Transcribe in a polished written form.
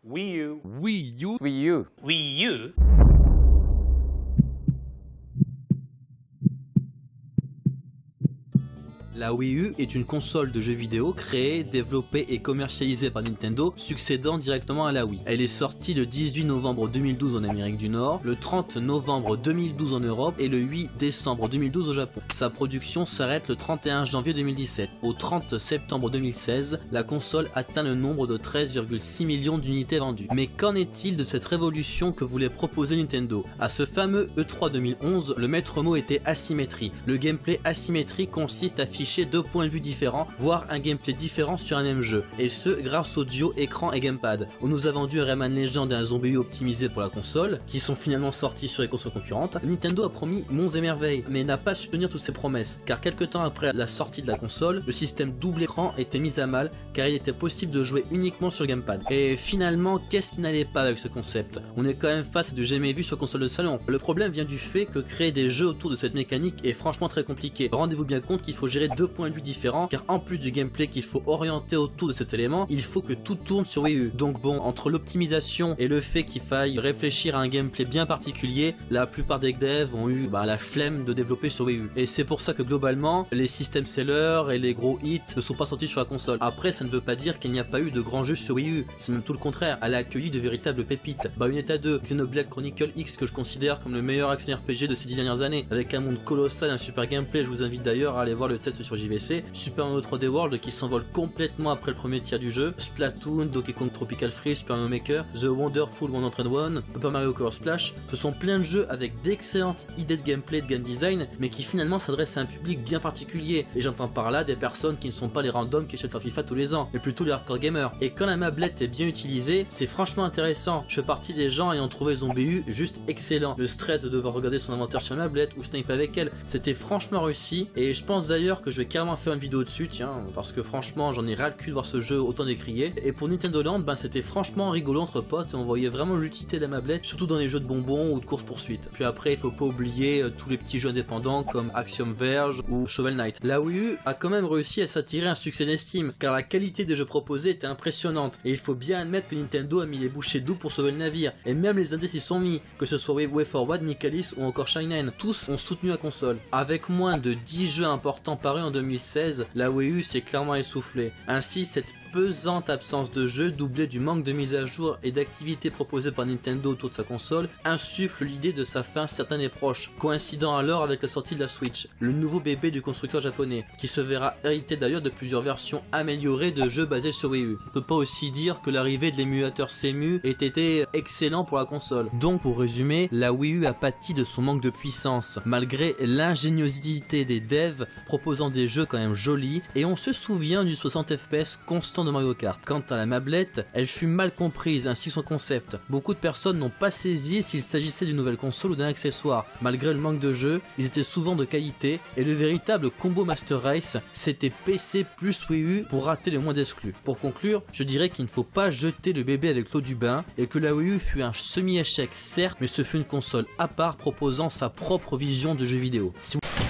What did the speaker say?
Wii U. Wii U. Wii U. Wii U. La Wii U est une console de jeux vidéo créée, développée et commercialisée par Nintendo, succédant directement à la Wii. Elle est sortie le 18 novembre 2012 en Amérique du Nord, le 30 novembre 2012 en Europe et le 8 décembre 2012 au Japon. Sa production s'arrête le 31 janvier 2017. Au 30 septembre 2016, la console atteint le nombre de 13,6 millions d'unités vendues. Mais qu'en est-il de cette révolution que voulait proposer Nintendo? À ce fameux E3 2011, le maître mot était asymétrie. Le gameplay asymétrique consiste à afficher deux points de vue différents, voire un gameplay différent sur un même jeu, et ce grâce au duo écran et gamepad. On nous a vendu un Rayman Legend et un Zombie U optimisé pour la console, qui sont finalement sortis sur les consoles concurrentes. Nintendo a promis monts et merveilles, mais n'a pas su tenir toutes ses promesses, car quelques temps après la sortie de la console, le système double écran était mis à mal, car il était possible de jouer uniquement sur gamepad. Et finalement, qu'est-ce qui n'allait pas avec ce concept? On est quand même face à du jamais vu sur console de salon. Le problème vient du fait que créer des jeux autour de cette mécanique est franchement très compliqué. Rendez-vous bien compte qu'il faut gérer deux points de vue différents, car en plus du gameplay qu'il faut orienter autour de cet élément, il faut que tout tourne sur Wii U. Donc bon, entre l'optimisation et le fait qu'il faille réfléchir à un gameplay bien particulier, la plupart des devs ont eu la flemme de développer sur Wii U. Et c'est pour ça que globalement, les system sellers et les gros hits ne sont pas sortis sur la console. Après, ça ne veut pas dire qu'il n'y a pas eu de grands jeux sur Wii U, c'est même tout le contraire. Elle a accueilli de véritables pépites. Bayonetta 2, Xenoblade Chronicle X, que je considère comme le meilleur action RPG de ces 10 dernières années, avec un monde colossal, un super gameplay. Je vous invite d'ailleurs à aller voir le test sur JVC. Super Mario 3D World qui s'envole complètement après le premier tiers du jeu, Splatoon, Donkey Kong Tropical Freeze, Super Mario Maker, The Wonderful 101, Super Mario Color Splash, ce sont plein de jeux avec d'excellentes idées de gameplay et de game design, mais qui finalement s'adressent à un public bien particulier, et j'entends par là des personnes qui ne sont pas les randoms qui achètent leur FIFA tous les ans, mais plutôt les hardcore gamers. Et quand la mablette est bien utilisée, c'est franchement intéressant. Je fais partie des gens ayant trouvé Zombie U juste excellent. Le stress de devoir regarder son inventaire sur la mablette ou sniper avec elle, c'était franchement réussi, et je pense d'ailleurs que je vais carrément faire une vidéo dessus, tiens, parce que franchement j'en ai ras le cul de voir ce jeu autant décrié. Et pour Nintendo Land, c'était franchement rigolo entre potes et on voyait vraiment l'utilité de la mablette, surtout dans les jeux de bonbons ou de course poursuite. Puis après il faut pas oublier tous les petits jeux indépendants comme Axiom Verge ou Shovel Knight. La Wii U a quand même réussi à s'attirer un succès d'estime, car la qualité des jeux proposés était impressionnante, et il faut bien admettre que Nintendo a mis les bouchées doubles pour sauver le navire, et même les indices y sont mis, que ce soit Way Forward, Nicalis ou encore Shinen, tous ont soutenu la console. Avec moins de 10 jeux importants parus en 2016, la Wii U s'est clairement essoufflée. Ainsi, cette pesante absence de jeu, doublée du manque de mise à jour et d'activités proposées par Nintendo autour de sa console, insuffle l'idée de sa fin certaine et proche, coïncidant alors avec la sortie de la Switch, le nouveau bébé du constructeur japonais, qui se verra hérité d'ailleurs de plusieurs versions améliorées de jeux basés sur Wii U. On peut pas aussi dire que l'arrivée de l'émulateur Cemu ait été excellent pour la console. Donc pour résumer, la Wii U a pâti de son manque de puissance, malgré l'ingéniosité des devs proposant des jeux quand même jolis, et on se souvient du 60 FPS constant de Mario Kart. Quant à la mablette, elle fut mal comprise ainsi que son concept. Beaucoup de personnes n'ont pas saisi s'il s'agissait d'une nouvelle console ou d'un accessoire. Malgré le manque de jeux, ils étaient souvent de qualité, et le véritable combo Master Race, c'était PC plus Wii U pour rater le moins d'exclus. Pour conclure, je dirais qu'il ne faut pas jeter le bébé avec l'eau du bain, et que la Wii U fut un semi-échec certes, mais ce fut une console à part proposant sa propre vision de jeux vidéo. Si vous...